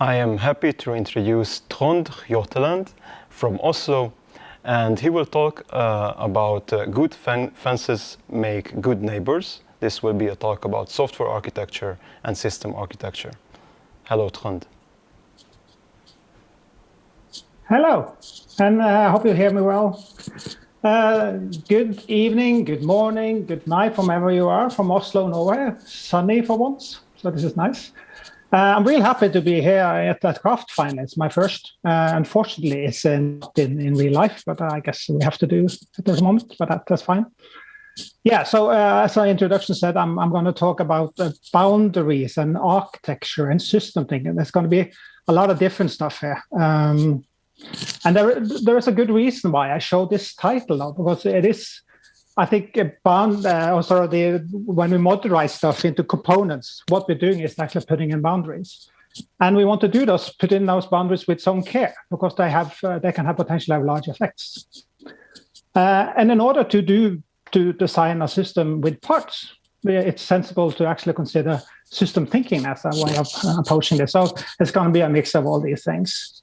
I am happy to introduce Trond Hjorteland from Oslo, and he will talk about good fences make good neighbors. This will be a talk about software architecture and system architecture. Hello, Trond. Hello, and I hope you hear me well. Good evening, good morning, good night from wherever you are, from Oslo, Norway. Sunny for once, so this is nice. I'm really happy to be here at that craft finally. It's my first. Unfortunately, it's not in real life, but I guess we have to do it at this moment, but that's fine. Yeah, so as our introduction said, I'm going to talk about boundaries and architecture and system thinking. There's going to be a lot of different stuff here. And there is a good reason why I show this title now, because it is, I think, when we modularize stuff into components, what we're doing is actually putting in boundaries. And we want to do those, put in those boundaries with some care, because they can have potentially have large effects. And in order to design a system with parts, it's sensible to actually consider system thinking as a way of approaching this. So it's going to be a mix of all these things.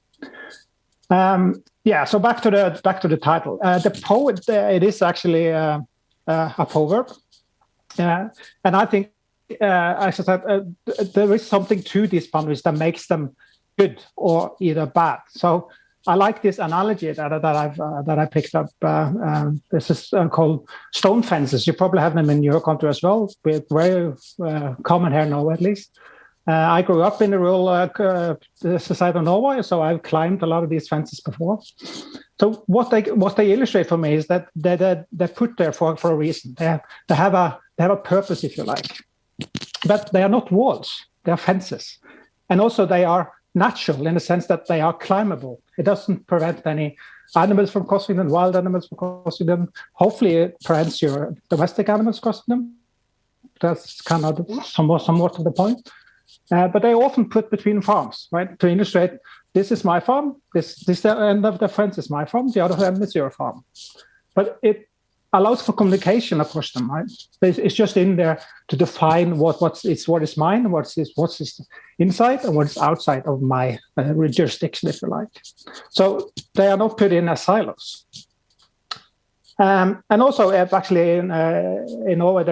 So back to the title. The poet, it is actually a proverb, and I think, as I said, there is something to these boundaries that makes them good or either bad. So I like this analogy that I picked up. This is called stone fences. You probably have them in your country as well. We're very common here now, at least. I grew up in the rural society of Norway, so I've climbed a lot of these fences before. So what they illustrate for me is that they're put there for a reason. They have a purpose, if you like. But they are not walls; they are fences, and also they are natural in the sense that they are climbable. It doesn't prevent any animals from crossing them, wild animals from crossing them. Hopefully, it prevents your domestic animals crossing them. That's kind of somewhat of the point. But they often put between farms, right, to illustrate this is my farm, this end of the fence is my farm, the other end is your farm. But it allows for communication across them, right? It's just in there to define what is mine, what's inside, and what's outside of my jurisdiction, if you like. So they are not put in as silos. And also, actually, in Norway,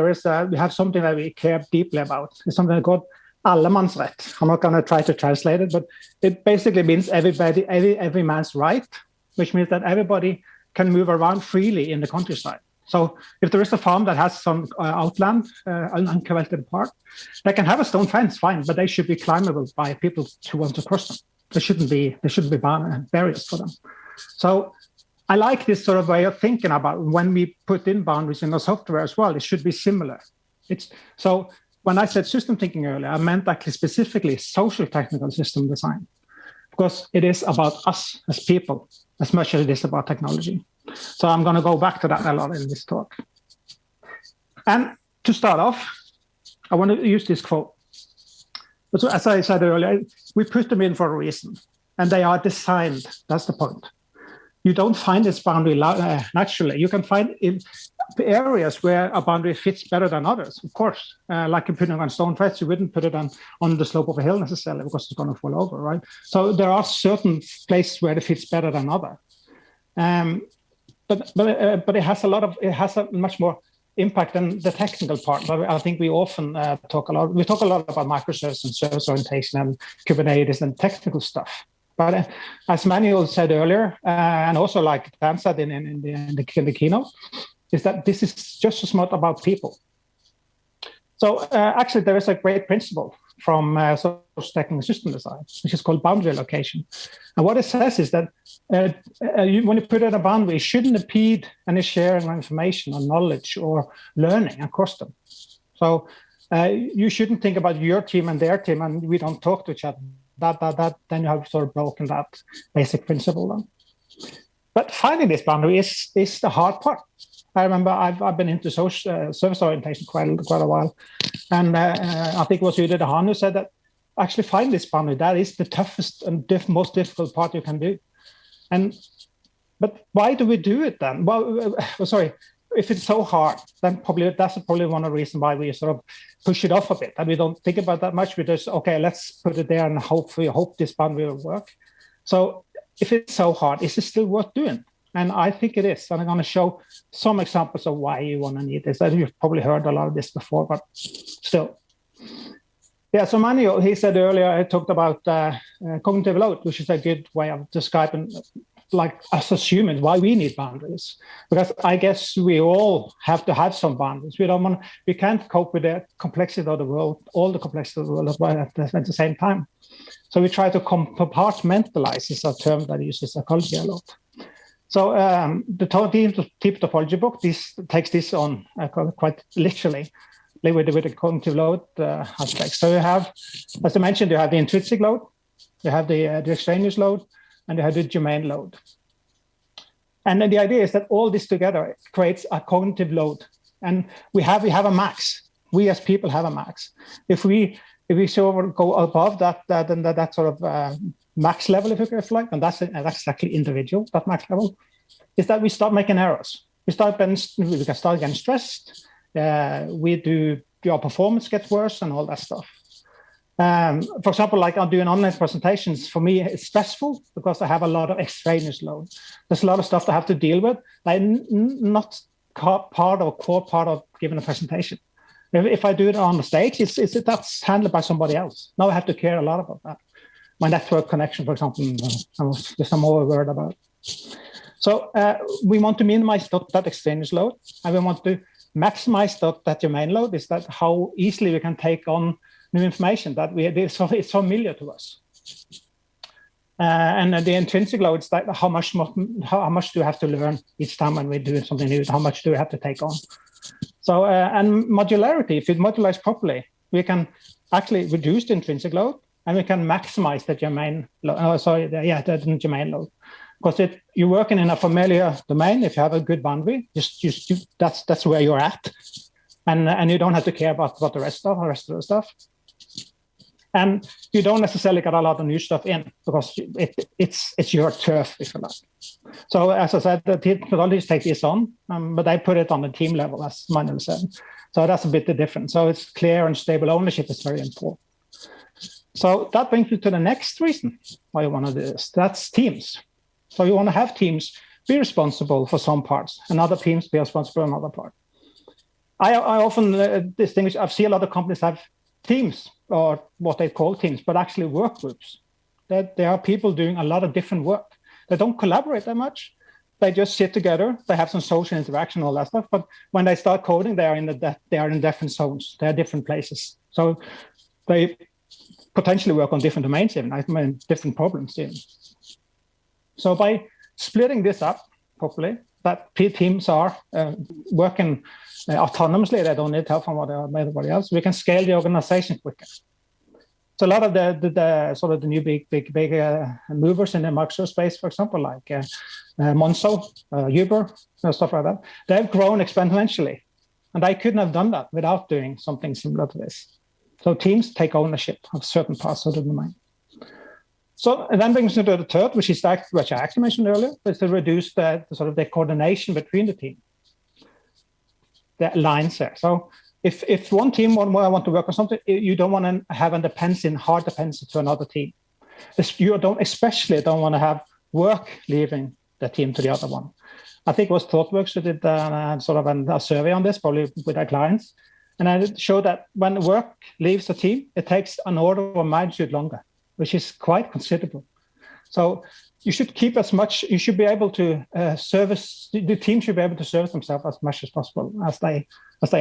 we have something that we care deeply about. It's something called allemannsrett. I'm not going to try to translate it, but it basically means every man's right, which means that everybody can move around freely in the countryside. So if there is a farm that has some outland, an uncultivated part, they can have a stone fence, fine, but they should be climbable by people who want to cross them. There shouldn't be barriers for them. So I like this sort of way of thinking about when we put in boundaries in the software as well. It should be similar. When I said system thinking earlier, I meant actually specifically sociotechnical system design, because it is about us as people as much as it is about technology. So I'm going to go back to that a lot in this talk. And to start off, I want to use this quote. So as I said earlier, we put them in for a reason, and they are designed. That's the point. You don't find this boundary naturally. You can find areas where a boundary fits better than others, of course. Like in putting on stone fence, you wouldn't put it on the slope of a hill necessarily because it's going to fall over, right? So there are certain places where it fits better than others. But it has a much more impact than the technical part. I think we often talk a lot about microservices and service orientation and Kubernetes and technical stuff. But as Manuel said earlier, and also like Dan said in the keynote, is that this is just as much about people. So actually, there is a great principle from sociotechnical system design, which is called boundary allocation. And what it says is that when you put in a boundary, it shouldn't impede any sharing of information or knowledge or learning across them. So you shouldn't think about your team and their team, and we don't talk to each other. Then you have sort of broken that basic principle down. But finding this boundary is the hard part. I remember I've been into service orientation quite a while, and I think it was Ude Han who said that actually find this boundary. That is the toughest and most difficult part you can do. But why do we do it then? Well, sorry. if it's so hard, then that's probably one of the reasons why we sort of push it off a bit, and we don't think about that much. We just, okay, let's put it there and hope this boundary will work. So if it's so hard, is it still worth doing? And I think it is. And I'm going to show some examples of why you want to need this. You've probably heard a lot of this before, but still. Yeah, so Manuel, he said earlier, I talked about cognitive load, which is a good way of describing, like us assuming why we need boundaries. Because I guess we all have to have some boundaries. We can't cope with the complexity of the world, all the complexity of the world at the same time. So we try to compartmentalize, is a term that uses psychology a lot. So the deep topology book, this takes this on quite literally with the cognitive load aspect. So you have, as I mentioned, you have the intrinsic load, you have the extraneous load, and you have the domain load. And then the idea is that all this together creates a cognitive load. And we have a max. We as people have a max. If we sort of go above that sort of max level, if you like, and that's actually individual, that max level, is that we start making errors. We can start getting stressed. Our performance gets worse and all that stuff. For example, like I'm doing online presentations, for me, it's stressful because I have a lot of extraneous load. There's a lot of stuff I have to deal with, like not core part of giving a presentation. If I do it on the stage, that's handled by somebody else. Now I have to care a lot about that. My network connection, for example, I'm more worried about. So we want to minimize that extraneous load, and we want to maximize that domain load. Is that how easily we can take on new information that it's familiar to us. And the intrinsic load is like how much do we have to learn each time when we're doing something new? How much do we have to take on? So and modularity, if it modularizes properly, we can actually reduce the intrinsic load and we can maximize the domain load. The domain load. Because you're working in a familiar domain. If you have a good boundary, that's where you're at, and you don't have to care about the rest of the stuff. And you don't necessarily get a lot of new stuff in because it's your turf, if you like. So as I said, the Topologies take this on, but I put it on the team level, as Manuel said. So that's a bit different. So it's clear and stable ownership is very important. So that brings me to the next reason why you want to do this. That's teams. So you want to have teams be responsible for some parts and other teams be responsible for another part. I often distinguish, I've seen a lot of companies have teams or what they call teams, but actually work groups. There are people doing a lot of different work. They don't collaborate that much. They just sit together. They have some social interaction, all that stuff. But when they start coding, they are in different zones. They are different places. So they potentially work on different domains even, different problems even. So by splitting this up properly, that teams are working autonomously. They don't need help from everybody else. We can scale the organization quicker. So a lot of the sort of the new big movers in the microservice space, for example, like Monzo, Uber, stuff like that, they've grown exponentially, and I couldn't have done that without doing something similar to this. So teams take ownership of certain parts of the domain. So and then brings me to the third, which I actually mentioned earlier, is to reduce the sort of the coordination between the team, the lines there. So if one team want to work on something, you don't want to have a hard dependency to another team. You especially don't want to have work leaving the team to the other one. I think it was ThoughtWorks who did sort of a survey on this, probably with their clients, and it showed that when work leaves the team, it takes an order of magnitude longer, which is quite considerable. So you should keep as much, you should be able to the team should be able to service themselves as much as possible as they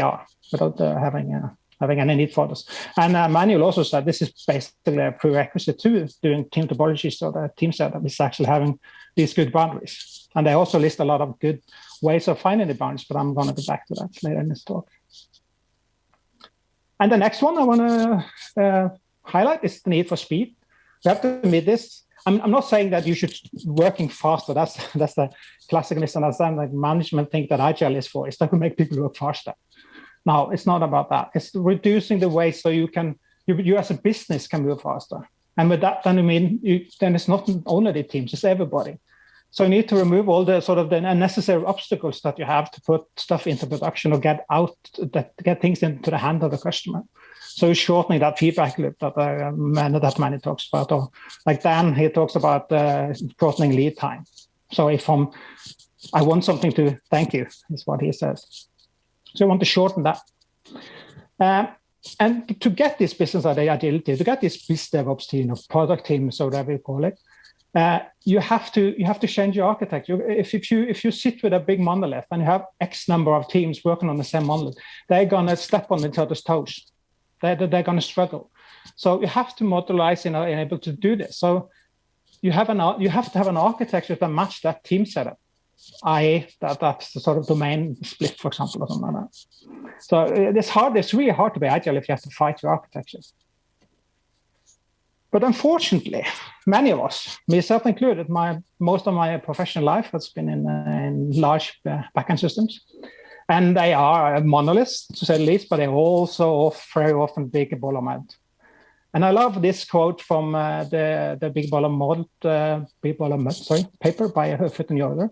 are without having any need for this. And Manuel also said this is basically a prerequisite to doing team topologies, so the team setup is actually having these good boundaries. And they also list a lot of good ways of finding the boundaries, but I'm going to go back to that later in this talk. And the next one I want to highlight is the need for speed. We have to admit this. I'm not saying that you should working faster. That's the classic misunderstanding like management think that Agile is for. It's not to make people work faster. No, it's not about that. It's reducing the waste so you as a business can move faster. And with that, then then it's not only the teams, it's everybody. So you need to remove all the sort of the unnecessary obstacles that you have to put stuff into production or get things into the hand of the customer. So shortening that feedback loop that many talks about, or like Dan, he talks about shortening lead time. So if I want something to thank you, is what he says. So I want to shorten that. And to get this business agility, to get this biz DevOps team or product team, so whatever you call it, you have to change your architecture. If you sit with a big monolith and you have X number of teams working on the same monolith, they're gonna step on each other's toes. They're gonna struggle. So you have to modularize and able to do this. So you have to have an architecture that match that team setup, i.e. that's the sort of domain split, for example, or something like that. So it's really hard to be agile if you have to fight your architecture. But unfortunately, many of us, myself included, most of my professional life has been in large backend systems. And they are monoliths, to say the least, but they're also very often big boilermakers. And I love this quote from the Big Baller paper by Trond Hjorteland,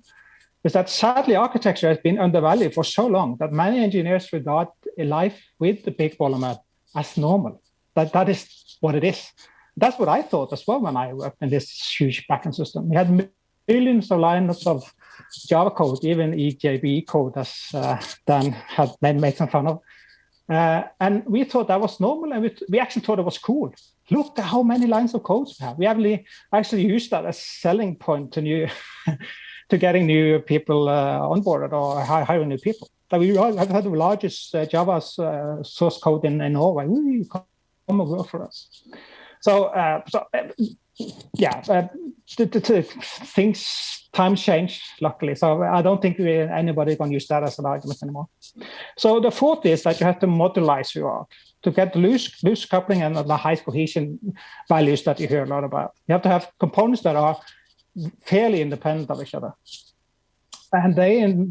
is that sadly architecture has been undervalued for so long that many engineers regard a life with the Big Baller as normal. That is what it is. That's what I thought as well when I worked in this huge backend system. We had millions of lines of Java code, even EJB code, as Dan had made some fun of. And we thought that was normal, and we actually thought it was cool. Look at how many lines of code we have. We actually used that as selling point to to getting new people onboarded or hiring new people. But we have had the largest Java source code in Norway. Come and work for us. Times change, luckily. So I don't think anybody can use that as an argument anymore. So the fourth is that you have to modularize your arc to get loose coupling and the high cohesion values that you hear a lot about. You have to have components that are fairly independent of each other. And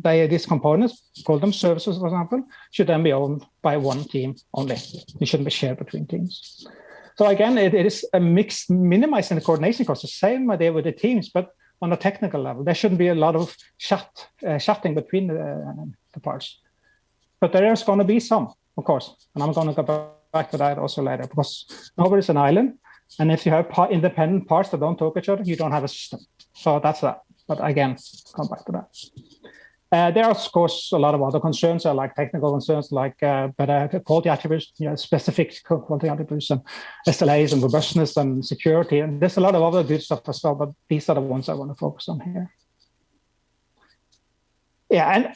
these components, call them services, for example, should then be owned by one team only. It shouldn't be shared between teams. So again, it is a mix, minimizing the coordination costs, the same idea with the teams, but on a technical level, there shouldn't be a lot of shutting between the parts. But there is going to be some, of course, and I'm going to go back to that also later, because nobody's an island, and if you have independent parts that don't talk to each other, you don't have a system. So that's that. But again, come back to that. There are, of course, a lot of other concerns, like technical concerns, like better quality attributes, specific quality attributes, and SLAs, and robustness, and security. And there's a lot of other good stuff as well, but these are the ones I want to focus on here. Yeah, and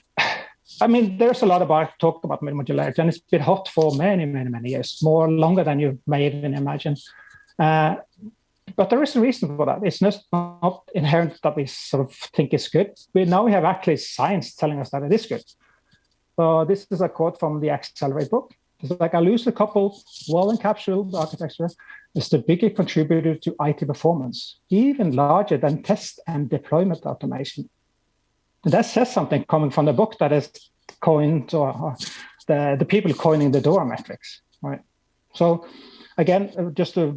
I mean, there's a lot about talk about modularity, and it's been hot for many, many, many years, more longer than you may even imagine. But there is a reason for that. It's not inherent that we sort of think it's good. Now we have actually science telling us that it is good. So this is a quote from the Accelerate book. It's like a loosely coupled, well-encapsulated architecture is the biggest contributor to IT performance, even larger than test and deployment automation. And that says something coming from the book that is coined, or the people coining the DORA metrics, right? So again, just a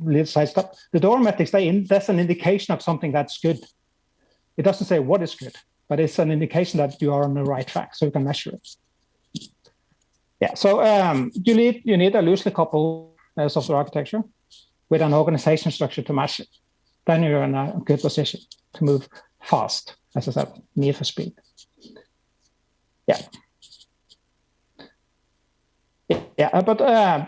little side step, the DORA metrics, that's an indication of something that's good. It doesn't say what is good, but it's an indication that you are on the right track, so you can measure it. Yeah, so you need a loosely coupled software architecture with an organization structure to match it. Then you're in a good position to move fast, as I said, need for speed. Yeah. Yeah, but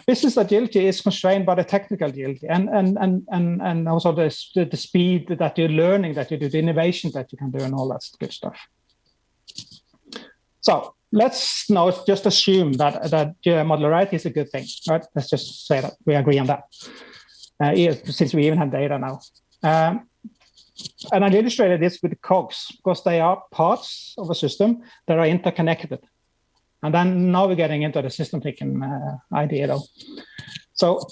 business agility is constrained by the technical agility and also the speed that you're learning, that you do, the innovation that you can do, and all that good stuff. So let's now just assume that modularity is a good thing, right? Let's just say that we agree on that, since we even have data now. And I illustrated this with cogs because they are parts of a system that are interconnected. And then now we're getting into the system thinking idea, though. So,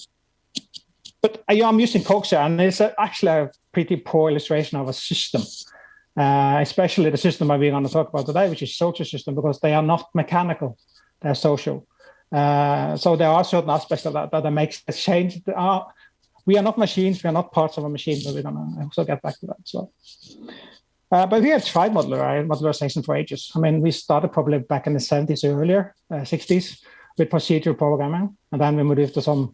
but I'm using cogs here, and it's actually a pretty poor illustration of a system, especially the system that we're going to talk about today, which is social system, because they are not mechanical, they're social. So there are certain aspects of that makes a change. We are not machines, we are not parts of a machine, but we're going to also get back to that as well. But we have tried modularization for ages. I mean, we started probably back in the 70s or earlier, 60s, with procedural programming, and then we moved to some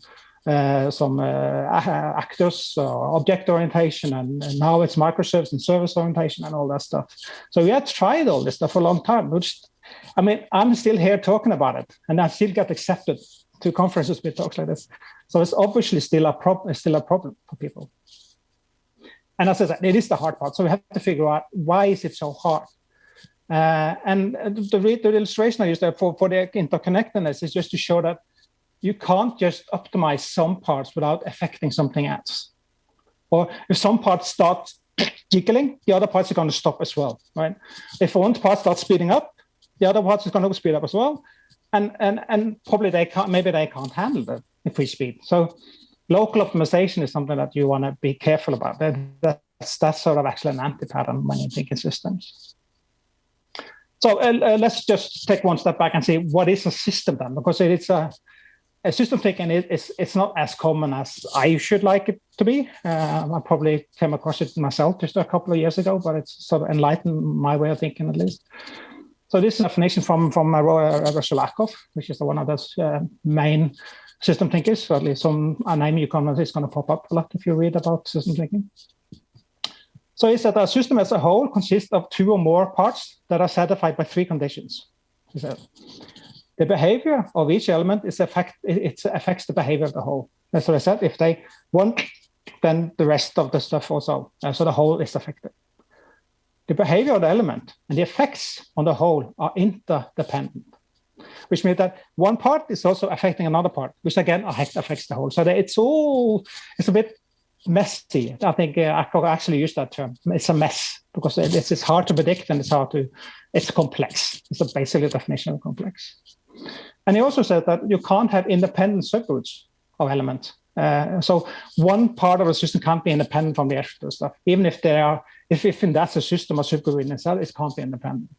actors, object orientation, and now it's microservice and service orientation and all that stuff. So we had tried all this stuff for a long time. I mean, I'm still here talking about it, and I still get accepted to conferences with talks like this. So it's obviously still a problem for people. And as I said, it is the hard part. So we have to figure out, why is it so hard? And the illustration I used there for the interconnectedness is just to show that you can't just optimize some parts without affecting something else. Or if some parts start jiggling, the other parts are going to stop as well, right? If one part starts speeding up, the other parts is going to speed up as well. And probably maybe they can't handle the increased speed. So local optimization is something that you want to be careful about. That's sort of actually an anti-pattern when you think in systems. So let's just take one step back and see, what is a system then? Because it's a system thinking, it's not as common as I should like it to be. I probably came across it myself just a couple of years ago, but it's sort of enlightened my way of thinking at least. So this is a definition from Russell, which is one of those main system thinkers. So at least a name is going to pop up a lot if you read about system thinking. So it's that a system as a whole consists of two or more parts that are satisfied by three conditions. So the behavior of each element affects the behavior of the whole. That's what I said. If they want, then the rest of the stuff also. So the whole is affected. The behavior of the element and the effects on the whole are interdependent, which means that one part is also affecting another part, which again affects the whole. So it's a bit messy. I think I could actually use that term. It's a mess because it's hard to predict and it's complex. It's basically a definition of complex. And he also said that you can't have independent subgroups of elements. So one part of a system can't be independent from the extra stuff, even if that's a system or subgroup in itself, it can't be independent.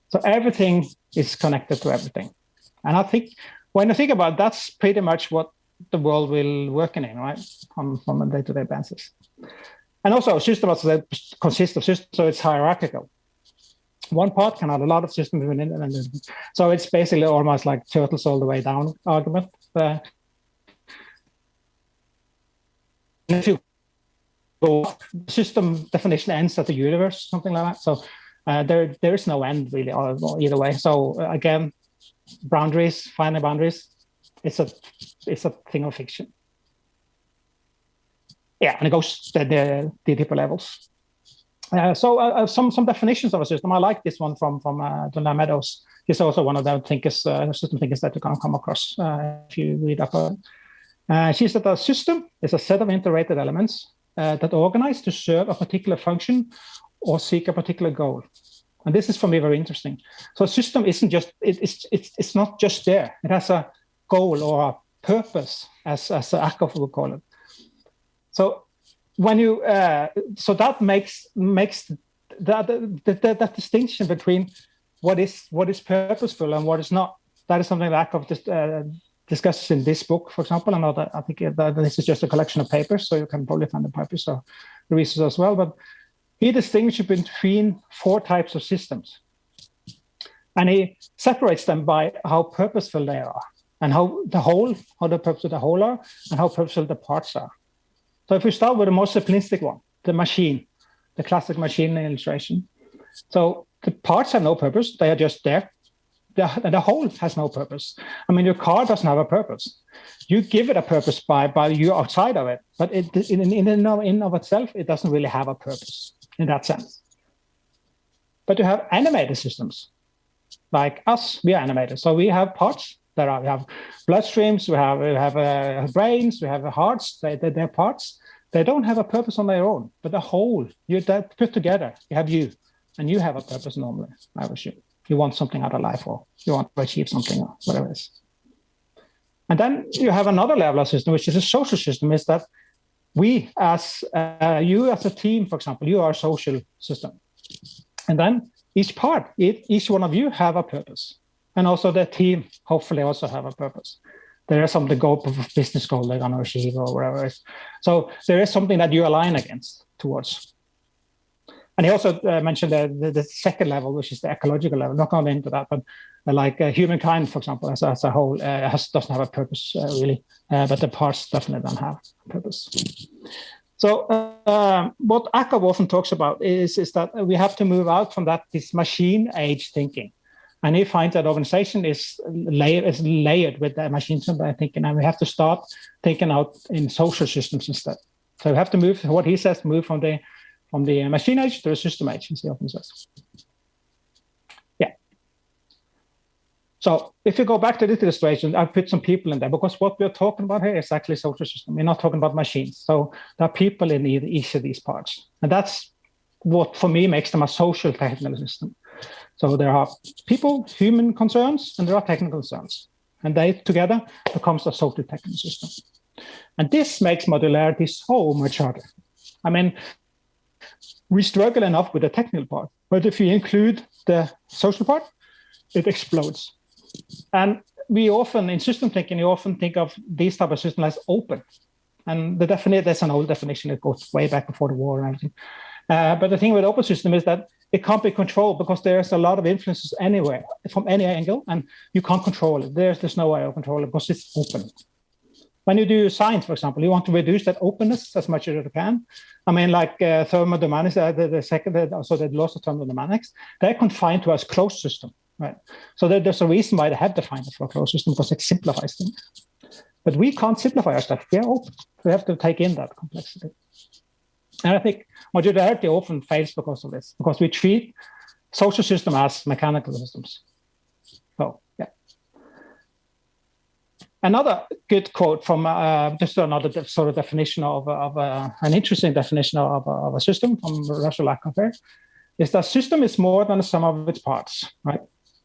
So everything is connected to everything. And I think when you think about it, that's pretty much what the world will work in, right? On a day-to-day basis. And also a system consists of systems, so it's hierarchical. One part can have a lot of systems within it. And so it's basically almost like turtles all the way down argument. If you go, system definition ends at the universe, something like that. So there is no end really either way. So again, finding boundaries, it's a thing of fiction. Yeah, and it goes to the deeper levels. So some definitions of a system. I like this one from John Meadows. He's also one of the system thinkers that you can come across if you read up on it. She said that a system is a set of interrelated elements that organize to serve a particular function or seek a particular goal. And this is for me very interesting. So a system isn't just it's not just there. It has a goal or a purpose, as Akhoff would call it. So when you so that makes that distinction between what is purposeful and what is not. That is something that Akhoff discusses in this book, for example. I think this is just a collection of papers, so you can probably find the papers or the research as well. But he distinguishes between four types of systems, and he separates them by how purposeful they are, and how the purpose of the whole are, and how purposeful the parts are. So if we start with the most simplistic one, the machine, the classic machine illustration. So the parts have no purpose; they are just there. The whole has no purpose. I mean, your car doesn't have a purpose. You give it a purpose by you outside of it, but in of itself, it doesn't really have a purpose in that sense. But you have animated systems, like us. We are animated, so we have parts we have bloodstreams, we have brains, we have hearts. They're parts. They don't have a purpose on their own, but the whole they're put together. You have you, and you have a purpose normally. I assume. You want something out of life, or you want to achieve something, or whatever it is. And then you have another level of system, which is a social system, is that we, as you as a team, for example, you are a social system. And then each one of you have a purpose. And also the team hopefully also have a purpose. There is some business goal they're going to achieve or whatever it is. So there is something that you align towards. And he also mentioned the second level, which is the ecological level. Not going into that, but like humankind, for example, as a whole, doesn't have a purpose really, but the parts definitely don't have a purpose. So what Akab often talks about is that we have to move out from this machine age thinking. And he finds that organization is layered with the machine thinking, and we have to start thinking out in social systems instead. So we have to move, what he says, move from the machine age to the system age, as he often says. Yeah. So if you go back to this illustration, I've put some people in there because what we're talking about here is actually social system. We're not talking about machines. So there are people in each of these parts. And that's what, for me, makes them a social technical system. So there are people, human concerns, and there are technical concerns. And they together becomes a social technical system. And this makes modularity so much harder. I mean, we struggle enough with the technical part, but if you include the social part, it explodes. And we often, in system thinking, you often think of these type of systems as open. And there's an old definition that goes way back before the war and everything. But the thing with open system is that it can't be controlled because there's a lot of influences anywhere, from any angle, and you can't control it. There's no way of controlling it because it's open. When you do science, for example, you want to reduce that openness as much as you can. I mean, like thermodynamics, the laws of thermodynamics, they're confined to a closed system, right? So there's a reason why they have defined it for a closed system, because it simplifies things. But we can't simplify our stuff. We are open. We have to take in that complexity. And I think modularity often fails because of this, because we treat social systems as mechanical systems. So, yeah. Another good quote from just another sort of definition of an interesting definition of a system from Russell Lacan is that system is more than the sum of its parts, right?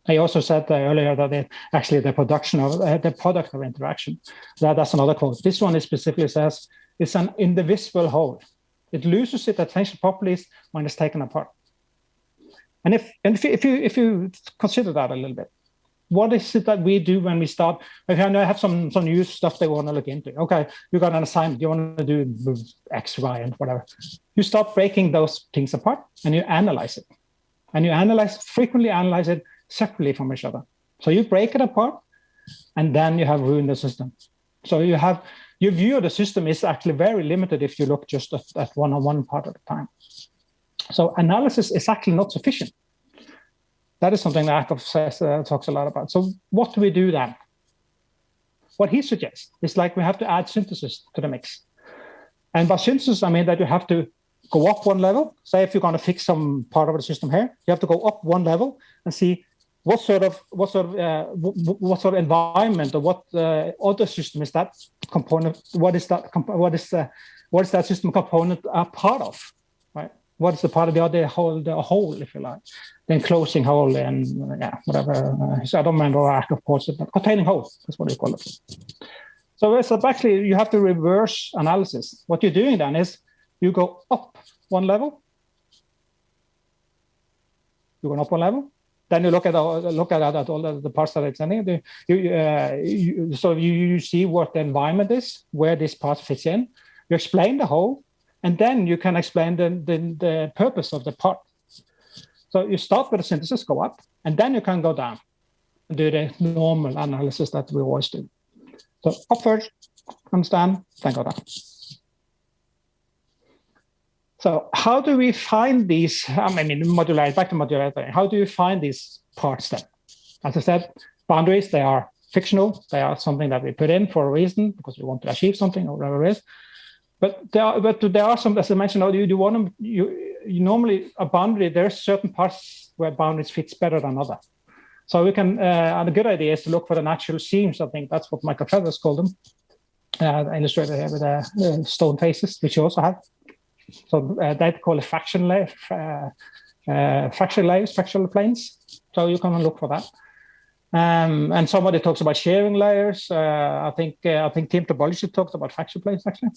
I also said earlier that actually the product of interaction. That's another quote. This one specifically says it's an indivisible whole. It loses its essential properties when it's taken apart. And if you consider that a little bit, what is it that we do when we start? If I have some new stuff they want to look into. Okay, you got an assignment, you want to do X, Y, and whatever. You start breaking those things apart and you analyze it. And you frequently analyze it separately from each other. So you break it apart and then you have ruined the system. So your view of the system is actually very limited if you look just at one part at a time. So analysis is actually not sufficient. That is something that Akov talks a lot about. So what do we do then? What he suggests is like we have to add synthesis to the mix. And by synthesis, I mean that you have to go up one level. Say if you're going to fix some part of the system here, you have to go up one level and see what sort of environment or what other system is that component? What is that system component a part of? Right? What is the part of the other whole, the whole, if you like, the enclosing whole and whatever. So I don't remember what Akov calls it, but containing whole. That's what you call it. So actually you have to reverse analysis. What you're doing then is you go up one level. You go up one level. Then you look at all the parts that it's in. You see what the environment is, where this part fits in. You explain the whole, and then you can explain the purpose of the part. So you start with the synthesis, go up, and then you can go down and do the normal analysis that we always do. So up first, understand, then go down. So how do we find these? I mean, modularity, back to modularity. How do you find these parts then? As I said, boundaries, they are fictional. They are something that we put in for a reason because we want to achieve something or whatever it is. But there are some, as I mentioned, you normally a boundary, there are certain parts where boundaries fits better than others. So we can, and a good idea is to look for the natural seams. I think that's what Michael Feathers called them, illustrated here with the stone faces, which you also have. So they call it fraction layers, fractional planes. So you can look for that. And somebody talks about sharing layers. I think Team Topologies talked about fraction planes actually.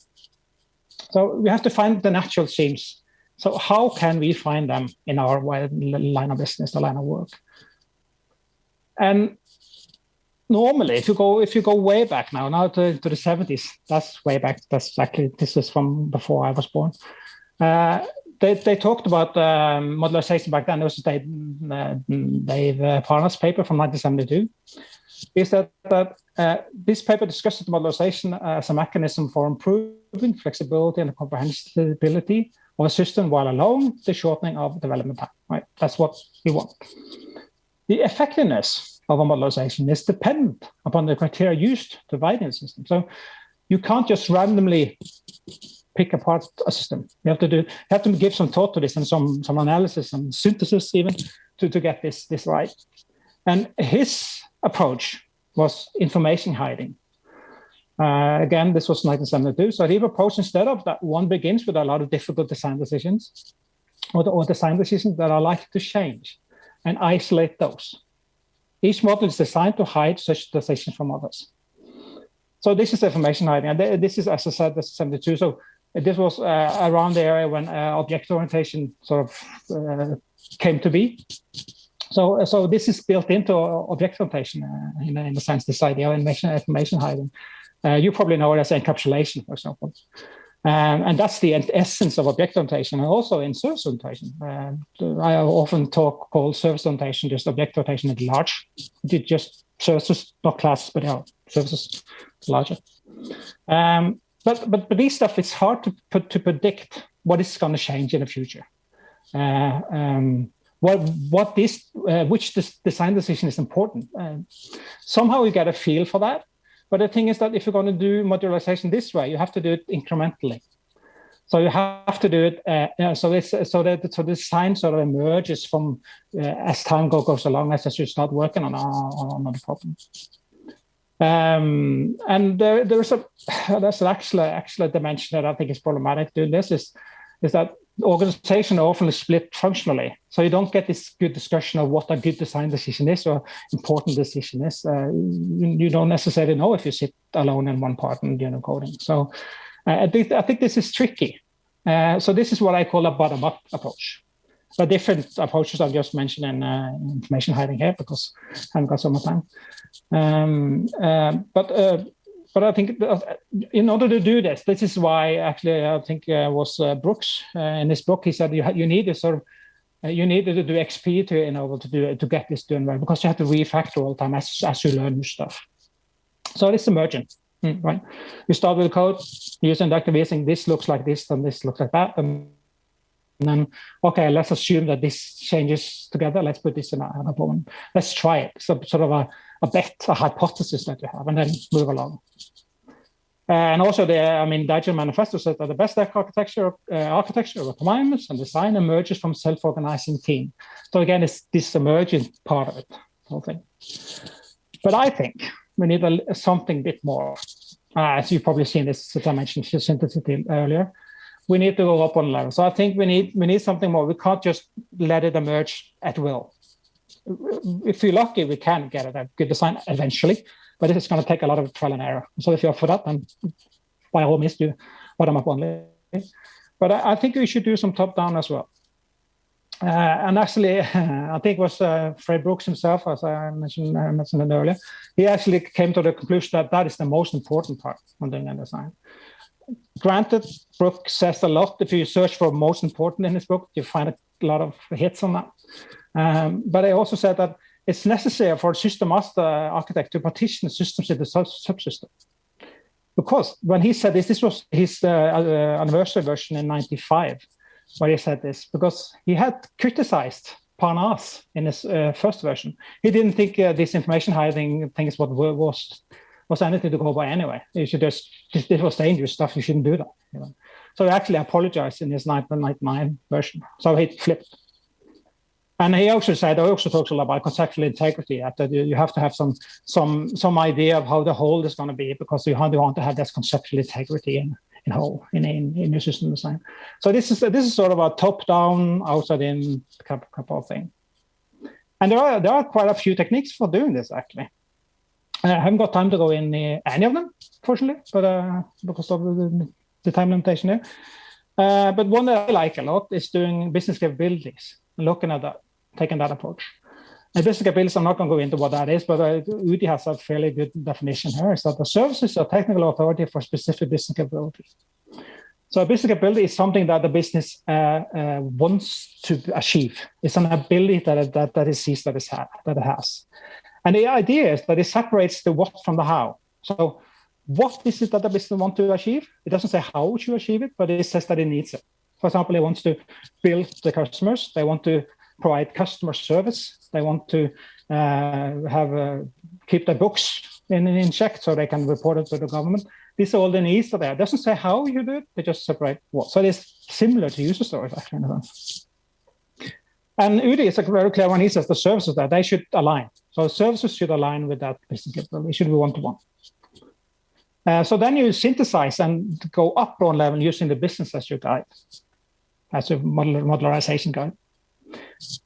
So we have to find the natural seams. So how can we find them in our line of business, the line of work? And normally, if you go way back now to the 70s, that's way back. This is from before I was born. they talked about modularization back then. It was Dave Parna's paper from 1972. He said that this paper discusses modularization as a mechanism for improving flexibility and comprehensibility of a system while allowing the shortening of development time. Right, that's what we want. The effectiveness of a modularization is dependent upon the criteria used to divide the system. So you can't just randomly pick apart a system. You have to give some thought to this and some analysis and synthesis even to get this right. And his approach was information hiding. Again, this was 1972. So he proposed instead of that, one begins with a lot of difficult design decisions or design decisions that are likely to change and isolate those. Each model is designed to hide such decisions from others. So this is information hiding. And this is, as I said, this is 72. So this was around the area when object orientation sort of came to be. So this is built into object orientation in a sense, this idea of information hiding. You probably know it as encapsulation, for example. And that's the essence of object orientation, and also in service orientation. I often call service orientation just object orientation at large. It just services, not classes, but services larger. But these stuff, it's hard to predict what is going to change in the future. Which design decision is important. Somehow you get a feel for that. But the thing is that if you're going to do modularization this way, you have to do it incrementally. So you have to do it so the design sort of emerges from as time goes along, as you start working on the problem. And there's actually a dimension that I think is problematic doing this is that organization are often split functionally. So you don't get this good discussion of what a good design decision is or important decision is. You don't necessarily know if you sit alone in one part and doing coding. So I think this is tricky. So this is what I call a bottom-up approach. The different approaches I've just mentioned in information hiding here because I haven't got so much time. But I think in order to do this, this is why actually I think was Brooks in this book. He said you need to do XP to get this done well, because you have to refactor all the time as you learn new stuff. So it's emergent, right? You start with code, use inductive reasoning. This looks like this, and this looks like that, and then okay, let's assume that this changes together. Let's put this in a problem. Let's try it. So sort of a bet, a hypothesis that you have, and then move along. And also, Digital Manifesto said that the best architecture requirements and design emerges from self-organizing team. So again, it's this emergent part of it, whole thing. But I think we need something bit more. As you've probably seen this, as I mentioned synthesis earlier, we need to go up one level. So I think we need something more. We can't just let it emerge at will. If we're lucky, we can get a good design eventually, but it's going to take a lot of trial and error. So if you're up for that, then by all means, do bottom-up only. But I think we should do some top-down as well. And actually, I think it was Fred Brooks himself, as I mentioned it earlier. He actually came to the conclusion that is the most important part when doing a design. Granted, Brooks says a lot. If you search for most important in his book, you find a lot of hits on that. But I also said that it's necessary for a system master architect to partition systems into subsystems. Because when he said this was his anniversary version in '95, where he said this, because he had criticized Parnas in his first version. He didn't think this information hiding thing is what was anything to go by anyway. You should this was dangerous stuff. You shouldn't do that. So he actually apologized in his 1999 version. So he flipped. And he also talks a lot about conceptual integrity. That you have to have some idea of how the whole is going to be, because you want to have that conceptual integrity in your system design. So this is sort of a top-down, outside-in couple of thing. And there are quite a few techniques for doing this actually. I haven't got time to go in any of them, fortunately, but because of the time limitation there. But one that I like a lot is doing business capabilities, looking at that, taking that approach. And business capabilities, I'm not going to go into what that is, but UD has a fairly good definition here. Is that the service is a technical authority for specific business capabilities. So a business capability is something that the business wants to achieve. It's an ability that it sees that it has. And the idea is that it separates the what from the how. So what is it that the business wants to achieve? It doesn't say how it should achieve it, but it says that it needs it. For example, it wants to build the customers. They want to provide customer service. They want to keep their books in check so they can report it to the government. These are all the needs that are there. It doesn't say how you do it, they just separate what. So it's similar to user stories, actually. And Udi is a very clear one. He says the services that they should align. So services should align with that business capability. It should be one-to-one. So then you synthesize and go up one level using the business as your guide, as a modularization guide.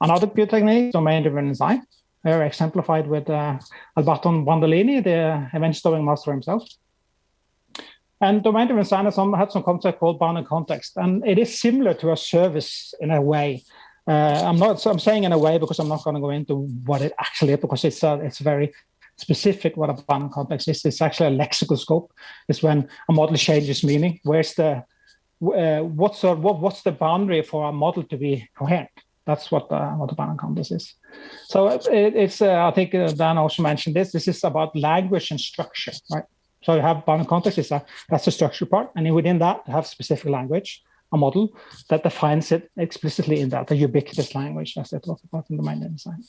Another good technique, domain-driven design, very exemplified with Alberto Bandolini, the event storing master himself. And domain-driven design had some concept called bounded context, and it is similar to a service in a way. I'm saying in a way because I'm not going to go into what it actually is, because it's very specific what a bounded context is. It's actually a lexical scope. It's when a model changes meaning. What's the boundary for a model to be coherent? That's what the bounded context is. So it's I think Dan also mentioned this. This is about language and structure, right? So you have bounded context, that's the structure part. And within that, you have specific language, a model that defines it explicitly in that, the ubiquitous language, as they talk about in domain design.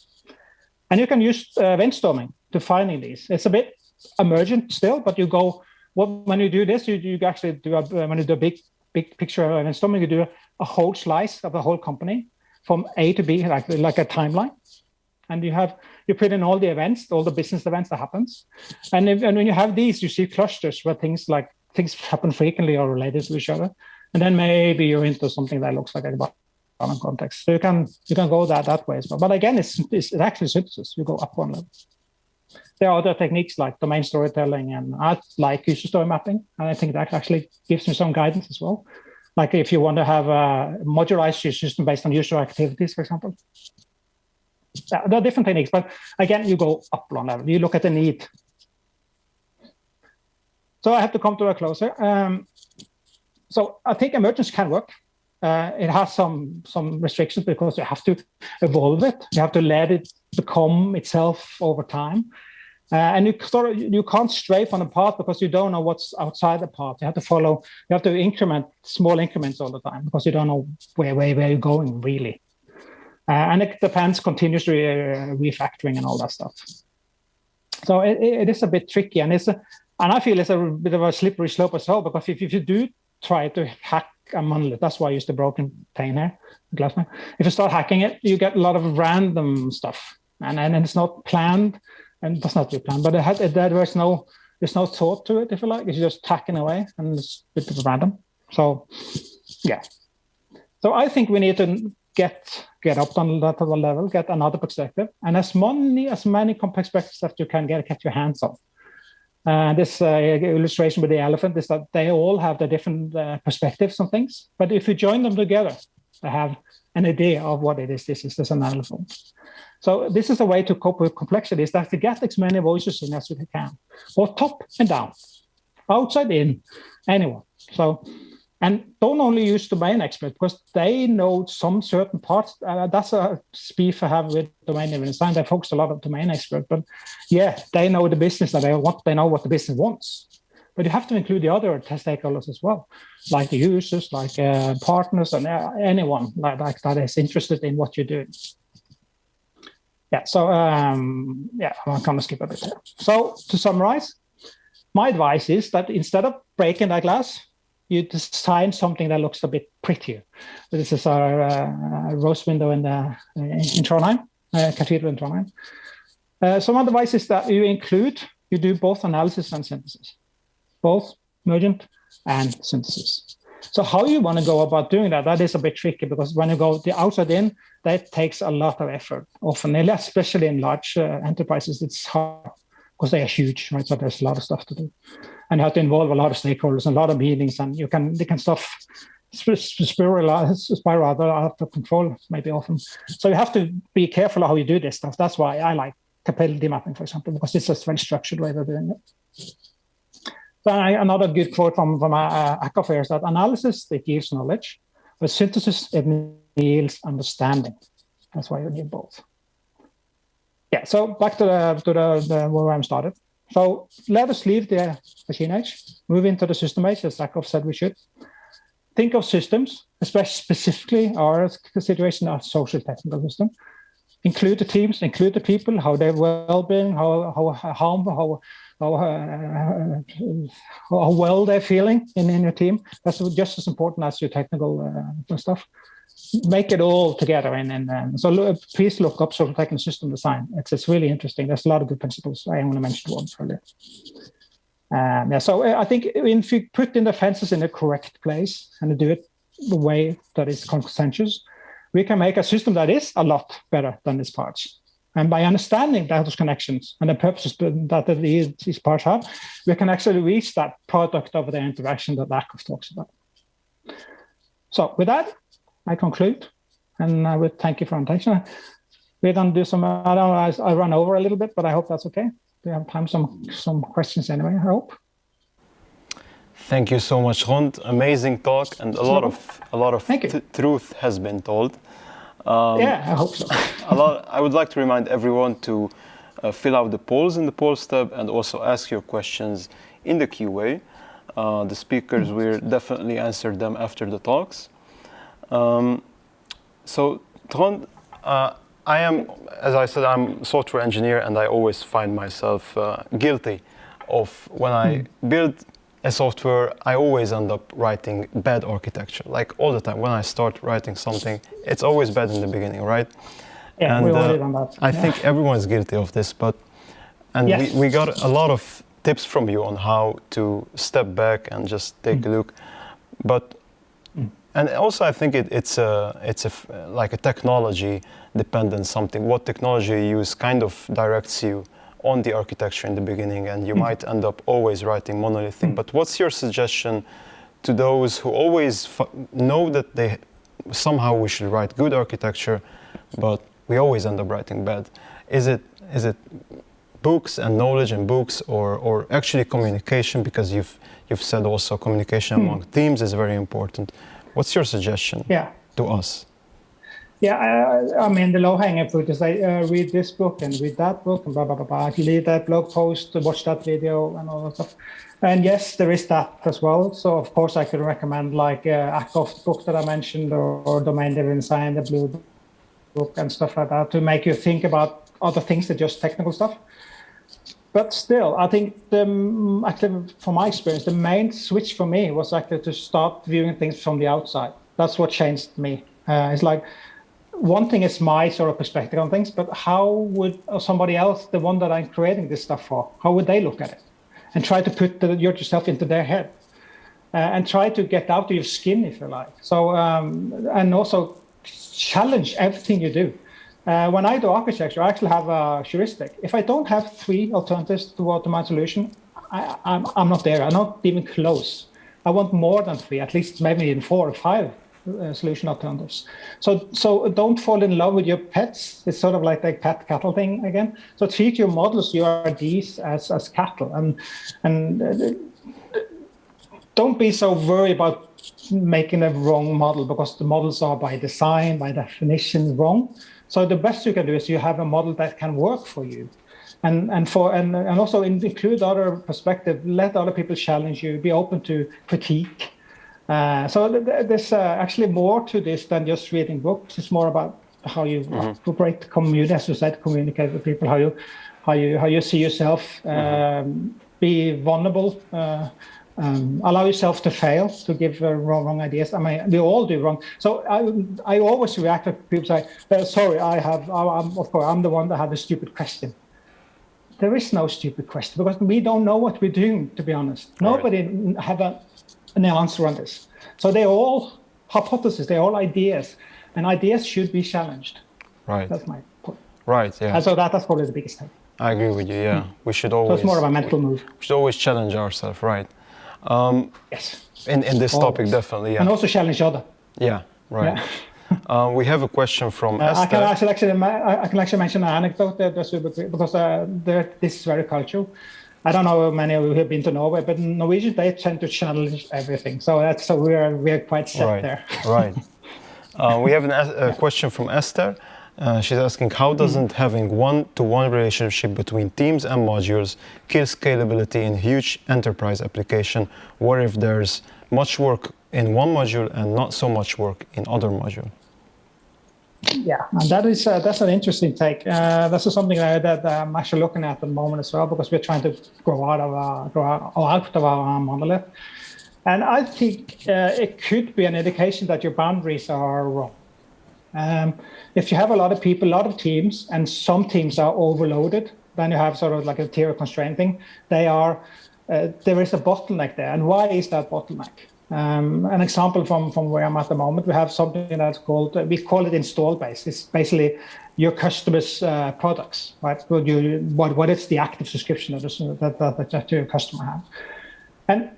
And you can use event storming to finding these. It's a bit emergent still, but when you do this, you actually do when you do a big picture of event storming, you do a whole slice of the whole company from A to B, like a timeline. And you put in all the events, all the business events that happens. And when you have these, you see clusters where things happen frequently or related to each other. And then maybe you're into something that looks like a bounded context. So you can go that way as well. But again, it's actually synthesis. You go up one level. There are other techniques like domain storytelling, and I like user story mapping. And I think that actually gives me some guidance as well. Like if you want to have a modularized system based on user activities, for example. There are different techniques, but again, you go up one level. You look at the need. So I have to come to a closer. So I think emergence can work. It has some restrictions because you have to evolve it. You have to let it become itself over time. And you can't strafe on a path because you don't know what's outside the path. You have to increment small increments all the time because you don't know where you're going really. And it depends continuously refactoring and all that stuff. So it is a bit tricky, and I feel it's a bit of a slippery slope as well, because if you do try to hack a monolith, that's why I use the broken pane here, Glassman. If you start hacking it, you get a lot of random stuff, and it's not planned, and it does not be planned, but there's no thought to it, if you like. It's just hacking away, and it's a bit random. So yeah. So I think we need to get up on that level, get another perspective, and as many complex perspectives that you can get your hands on. This illustration with the elephant is that they all have the different perspectives on things, but if you join them together, they have an idea of what it is. This is an elephant. So this is a way to cope with complexity, is that to get as many voices in as you can, both top and down, outside in, anyone. So. And don't only use domain experts because they know some certain parts. That's a beef I have with domain-driven design. They focus a lot on domain experts, but yeah, they know the business that they want. They know what the business wants. But you have to include the other stakeholders as well, like the users, like partners, and anyone like that is interested in what you're doing. Yeah. So I'm going to skip a bit here. So to summarize, my advice is that instead of breaking that glass, you design something that looks a bit prettier. So this is our rose window in Trondheim, cathedral in Trondheim. Some advice is that you do both analysis and synthesis, both emergent and synthesis. So how you want to go about doing that is a bit tricky, because when you go the outside in, that takes a lot of effort. Often, especially in large enterprises, it's hard because they are huge, right? So there's a lot of stuff to do. And you have to involve a lot of stakeholders and a lot of meetings, and they can stuff spiral out of control maybe often. So you have to be careful how you do this stuff. That's why I like capability mapping, for example, because it's a very structured way of doing it. Another good quote from Acker is that analysis, it yields knowledge, but synthesis, it yields understanding. That's why you need both. Yeah, so back to the where I started. So let us leave the machine age, move into the system age, as Acker said we should. Think of systems, especially specifically our situation, our social technical system. Include the teams, include the people, how they're well-being, how well they're feeling in your team. That's just as important as your technical stuff. Make it all together, and so please look up social technical system design. It's really interesting. There's a lot of good principles. I want to mention one earlier. So I think if you put in the fences in the correct place and do it the way that is consensus, we can make a system that is a lot better than its parts. And by understanding those connections and the purposes that these parts have, we can actually reach that product of the interaction that Acker talks about. So with that, I conclude, and I would thank you for attention. We're going to do some, I run over a little bit, but I hope that's okay. We have time some questions anyway, I hope. Thank you so much, Trond. Amazing talk, and a lot of truth has been told. Yeah, I hope so. I would like to remind everyone to fill out the polls in the polls tab and also ask your questions in the QA. The speakers will definitely answer them after the talks. So, Trond, I am, as I said, I'm a software engineer, and I always find myself guilty of when I build a software, I always end up writing bad architecture, like all the time. When I start writing something, it's always bad in the beginning, right? Yeah, and we already done that. I think everyone's guilty of this, yes. we got a lot of tips from you on how to step back and just take a look. And also, I think it's like a technology dependent something. What technology you use kind of directs you on the architecture in the beginning, and you might end up always writing monolithic. But what's your suggestion to those who always know that they somehow we should write good architecture, but we always end up writing bad? Is it books and knowledge and books, or actually communication? Because you've said also communication among teams is very important. What's your suggestion to us? Yeah, I mean, the low-hanging fruit is read this book and read that book and blah, blah, blah, blah. Read that blog post, watch that video and all that stuff. And yes, there is that as well. So, of course, I could recommend like Acker's book that I mentioned, or Domain-Driven Design, the Blue book and stuff like that, to make you think about other things than just technical stuff. But still, I think actually, from my experience, the main switch for me was actually to start viewing things from the outside. That's what changed me. It's like, one thing is my sort of perspective on things, but how would somebody else, the one that I'm creating this stuff for, how would they look at it? And try to put yourself into their head and try to get out of your skin, if you like. So, and also challenge everything you do. When I do architecture, I actually have a heuristic. If I don't have 3 alternatives to my solution, I'm not there. I'm not even close. I want more than 3, at least maybe even 4 or 5. Solution alternatives. So don't fall in love with your pets. It's sort of like the pet cattle thing again. So treat your models, your IDs as cattle, and don't be so worried about making a wrong model, because the models are by design, by definition, wrong. So the best you can do is you have a model that can work for you, and also include other perspective. Let other people challenge you. Be open to critique. So there's actually more to this than just reading books. It's more about how you operate the community, as you said, communicate with people, how you see yourself, be vulnerable, allow yourself to fail, to give wrong ideas. I mean, we all do wrong. So I always react when people say, "Sorry, I'm the one that had a stupid question." There is no stupid question, because we don't know what we're doing. To be honest, nobody have an answer on this. So they're all hypotheses, they're all ideas, and ideas should be challenged. Right. That's my point. Right, yeah. And so that's probably the biggest thing. I agree with you, yeah. We should always... So it's more of a mental move. We should always challenge ourselves, right? Yes. In this topic, definitely, yeah. And also challenge other. Yeah, right. Yeah. We have a question from Esther. I can actually mention an anecdote there, because this is very cultural. I don't know how many of you have been to Norway, but Norwegians, they tend to challenge everything. So we're quite set there. Right. We have a question from Esther. She's asking, how doesn't having one-to-one relationship between teams and modules kill scalability in huge enterprise application, where if there's much work in one module and not so much work in other module? Yeah, and that's an interesting take. That's something that I'm actually looking at the moment as well, because we're trying to grow out of our monolith. And I think it could be an indication that your boundaries are wrong. If you have a lot of people, a lot of teams, and some teams are overloaded, then you have sort of like a tier constraint thing. There is a bottleneck there. And why is that bottleneck? An example from where I'm at the moment, we have something that's called, we call it install base. It's basically your customers' products, right? What is the active subscription that your customer has? And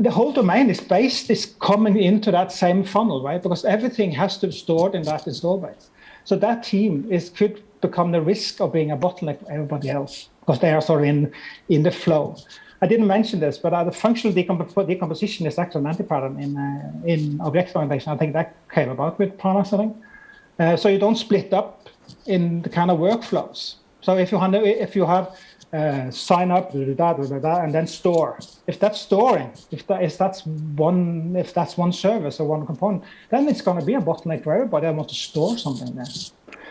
the whole domain is coming into that same funnel, right? Because everything has to be stored in that install base. So that team could become the risk of being a bottleneck for everybody else, because they are sort of in the flow. I didn't mention this, but the functional decomposition is actually an anti-pattern in object orientation. I think that came about with Paras, I think. So you don't split up in the kind of workflows. So if you have sign up, and then store. If that's storing, if that's one service or one component, then it's going to be a bottleneck for everybody. I want to store something there.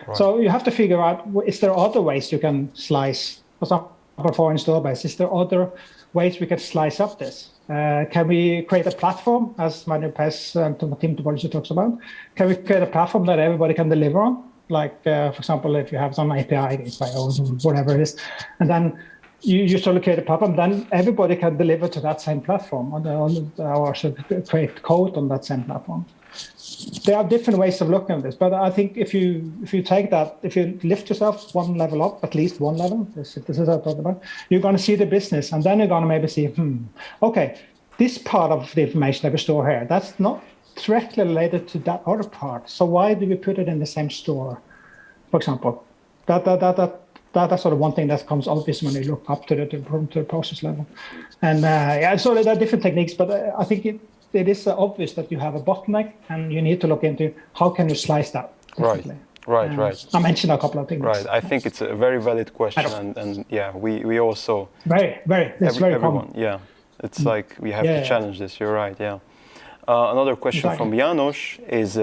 Right. So you have to figure out: is there other ways you can slice? For example, for install base, is there other ways we can slice up this? Can we create a platform, as Manu Pes and Team Topologies talks about? Can we create a platform that everybody can deliver on? Like, for example, if you have some API or whatever it is, and then you sort of create a platform, then everybody can deliver to that same platform, or should create code on that same platform. There are different ways of looking at this, but I think if you take that, if you lift yourself one level up, at least one level, this is what I'm talking about, you're going to see the business, and then you're going to maybe see, okay, this part of the information that we store here, that's not directly related to that other part. So why do we put it in the same store, for example? That's sort of one thing that comes obvious when you look up to the process level. And so there are different techniques, but I think it is obvious that you have a bottleneck, and you need to look into how can you slice that. Right. I mentioned a couple of things. Right. I think it's a very valid question, and yeah, we also it's very everyone. Common. Yeah, it's like we have to challenge this. You're right. Yeah. Another question from Janos is: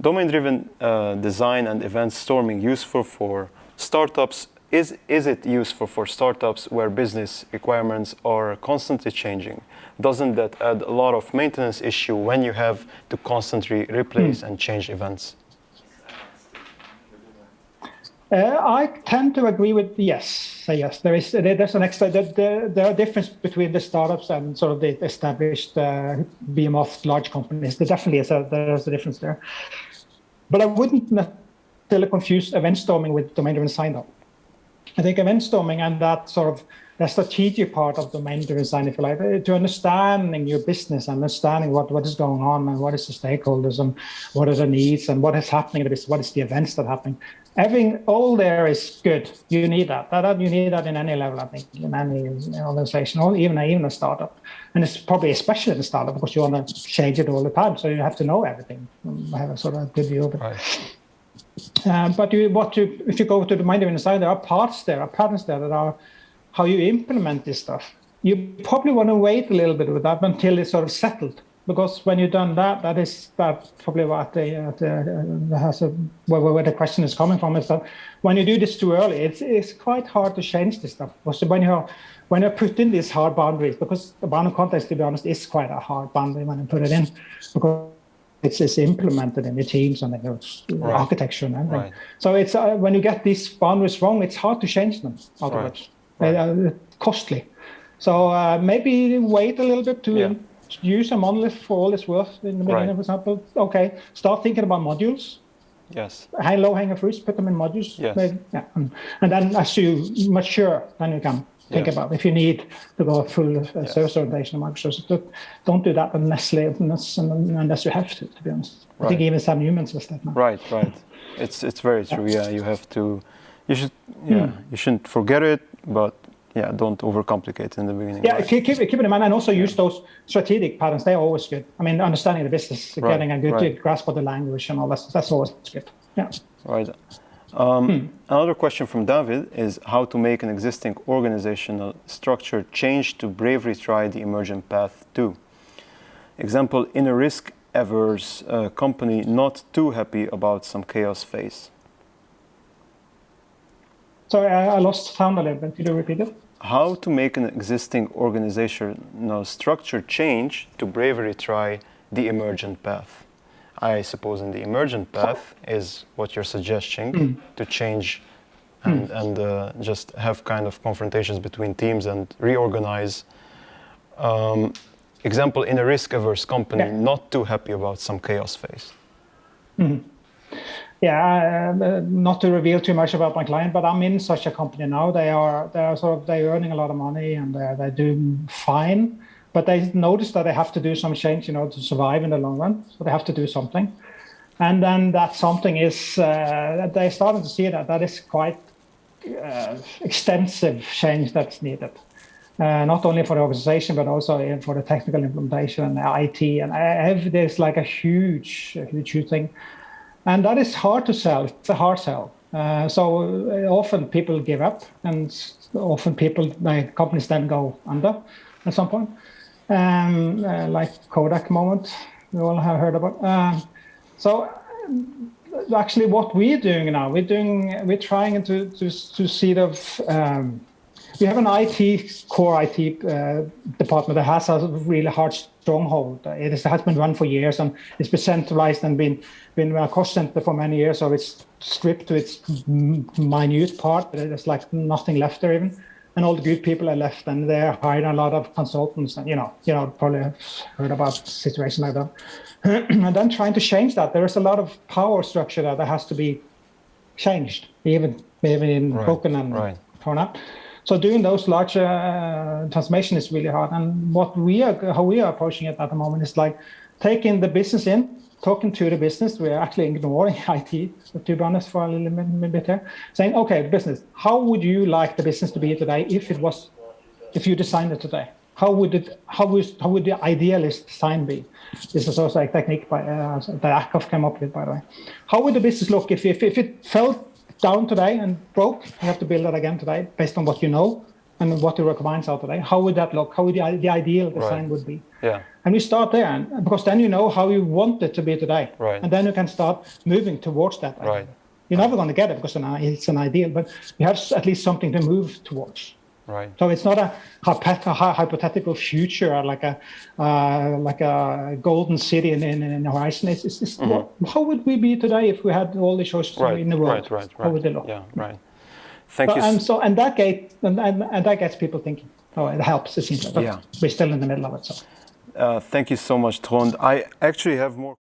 domain-driven design and event storming useful for startups? Is it useful for startups where business requirements are constantly changing? Doesn't that add a lot of maintenance issue when you have to constantly replace and change events? I tend to agree with yes. There's an extra. There are differences between the startups and sort of the established behemoth large companies. There definitely there's a difference there. But I wouldn't necessarily confuse event storming with domain-driven design. I think event storming and that sort of the strategic part of domain-driven design, if you like, to understanding your business, understanding what is going on and what is the stakeholders and what are the needs and what is happening in the business, what is the events that are happening. All there is good. You need that. You need that in any level, I think, in any organization, or even a startup. And it's probably especially in a startup because you want to change it all the time. So you have to know everything. Have a sort of good view of it. Right. But if you go to the domain-driven design, there are patterns there that are how you implement this stuff. You probably want to wait a little bit with that until it's sort of settled. Because when you've done that, that's probably what where the question is coming from, is that when you do this too early, it's quite hard to change this stuff. Because when you put in these hard boundaries, because the boundary context, to be honest, is quite a hard boundary when you put it in, because it's implemented in the teams and the architecture and everything. Right. So it's when you get these boundaries wrong, it's hard to change them afterwards. Right. They are costly. So maybe wait a little bit to use a monolith for all it's worth in the beginning, for example. Okay, start thinking about modules. Yes. Low-hanging fruits, put them in modules. Yes. Maybe, and then as you mature, then you can think about if you need to go full service orientation and microservices. But don't do that unless you have to be honest. I think even Sam Newman's was that now. Right. It's very true. Yeah, you have to. You should. Yeah, you shouldn't forget it, but Yeah, don't overcomplicate in the beginning. Yeah, right? keep it in mind, and also use those strategic patterns. They're always good. I mean, understanding the business, getting a good grasp of the language and all that's always good. Yeah. Right. Another question from David is how to make an existing organizational structure change to bravely try the emergent path too. Example, in a risk-averse company not too happy about some chaos phase. Sorry, I lost sound a little bit. Could you repeat it? How to make an existing organizational structure change to bravely try the emergent path. I suppose in the emergent path is what you're suggesting, to change and just have kind of confrontations between teams and reorganize. Example, in a risk-averse company, not too happy about some chaos phase. Yeah, not to reveal too much about my client, but I'm in such a company now. They're earning a lot of money and they're doing fine. But they notice that they have to do some change, to survive in the long run. So they have to do something. And then that something is, they started to see that is quite extensive change that's needed. Not only for the organization, but also for the technical implementation and the IT. And there's like a huge thing. And that is hard to sell. It's a hard sell. So often people give up, and often companies then go under at some point. Like Kodak moment, we all have heard about. So actually, what we're doing now, we're trying to see we have an core IT department that has a really hard stronghold. It has been run for years, and it's been centralized and been a cost center for many years. So it's stripped to its minute part. There's like nothing left there even. And all the good people are left, and they're hiring a lot of consultants. And probably have heard about situations like that. And then trying to change that, there is a lot of power structure that has to be changed, even broken and torn up. So doing those larger transformation is really hard. And how we are approaching it at the moment is like taking the business in, talking to the business. We're actually ignoring IT, to be honest, for a little bit here. Saying, okay, business, how would you like the business to be today if you designed it today? How would the idealist design be? This is also a technique that Akov came up with, by the way. How would the business look if it fell down today and broke? You have to build it again today based on what you know and what the requirements are today. How would that look? How would the ideal design would be? Yeah. And we start there, because then you know how you want it to be today. Right. And then you can start moving towards that. Right. You're never going to get it because it's an ideal, but you have at least something to move towards. Right. So it's not a hypothetical future like a golden city in the horizon. It's how would we be today if we had all the choices in the world? Right. How would they look? Yeah. Right. Thank you. And that gets people thinking. Oh, it helps. It seems like, but we're still in the middle of it. So. Thank you so much, Trond. I actually have more.